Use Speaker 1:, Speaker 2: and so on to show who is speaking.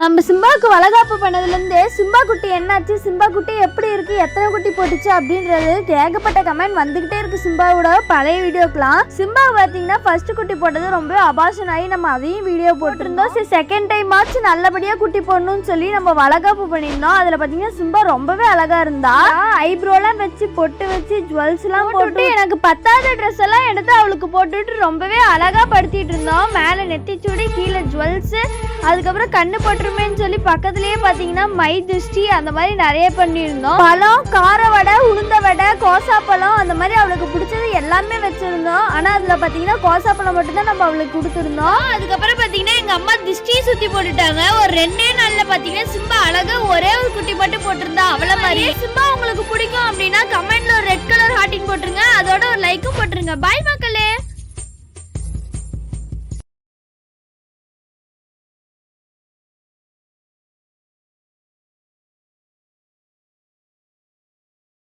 Speaker 1: நம்ம சிம்பாவுக்கு வளகாப்பு பண்ணதுலேருந்தே சிம்பா குட்டி என்னாச்சு, சிம்பா குட்டி எப்படி இருக்குது, எத்தனை குட்டி போட்டுச்சு அப்படின்றது ஏகப்பட்ட கமெண்ட் வந்துக்கிட்டே இருக்குது. சிம்பாவோட பழைய வீடியோக்கெலாம் சிம்பா பார்த்தீங்கன்னா ஃபர்ஸ்ட் குட்டி போட்டது ரொம்ப அபாஷன் ஆகி நம்ம அதையும் வீடியோ போட்டிருந்தோம். சரி, செகண்ட் டைம் ஆச்சு நல்லபடியாக குட்டி போடணும்னு சொல்லி நம்ம வளகாப்பு பண்ணியிருந்தோம். அதில் பார்த்தீங்கன்னா சிம்பா ரொம்பவே அழகாக இருந்தா. ஐப்ரோலாம் வச்சு பொட்டு வச்சு ஜுவல்ஸ்லாம் போட்டு எனக்கு பத்தாத ட்ரெஸ் எல்லாம் எடுத்து அவளுக்கு போட்டுட்டு ரொம்பவே அழகாக படுத்திட்டு இருந்தோம். மேலே நெத்திச்சூடி, கீழே ஜுவல்ஸு, அதுக்கப்புறம் கண்ணு போட்டுருமேன்னு சொல்லி பக்கத்துலேயே பார்த்தீங்கன்னா மை திருஷ்டி அந்த மாதிரி நிறைய பண்ணியிருந்தோம். பழம், கார வடை, உளுந்த வடை, கோசாப்பழம் அந்த மாதிரி அவளுக்கு பிடிச்சது எல்லாமே வச்சுருந்தோம். ஆனால் அதில் பார்த்தீங்கன்னா கோசாப்பழம் மட்டும்தான் நம்ம அவளுக்கு கொடுத்துருந்தோம். அதுக்கப்புறம் பார்த்தீங்கன்னா எங்கள் அம்மா திருஷ்டியை சுற்றி போட்டுட்டாங்க. ஒரு 2 நாளில் பார்த்தீங்கன்னா சிம்பா அழகாக ஒரே ஒரு குட்டி மட்டும் போட்டிருந்தா. அவளை மாதிரியே சிம்பா உங்களுக்கு பிடிக்கும் அப்படின்னா கமெண்ட்ல ஒரு ரெட் கலர் ஹார்ட்டின் போட்டுருங்க. அதோட ஒரு லைக்கும் போட்டுருங்க. பாய் மக்களே.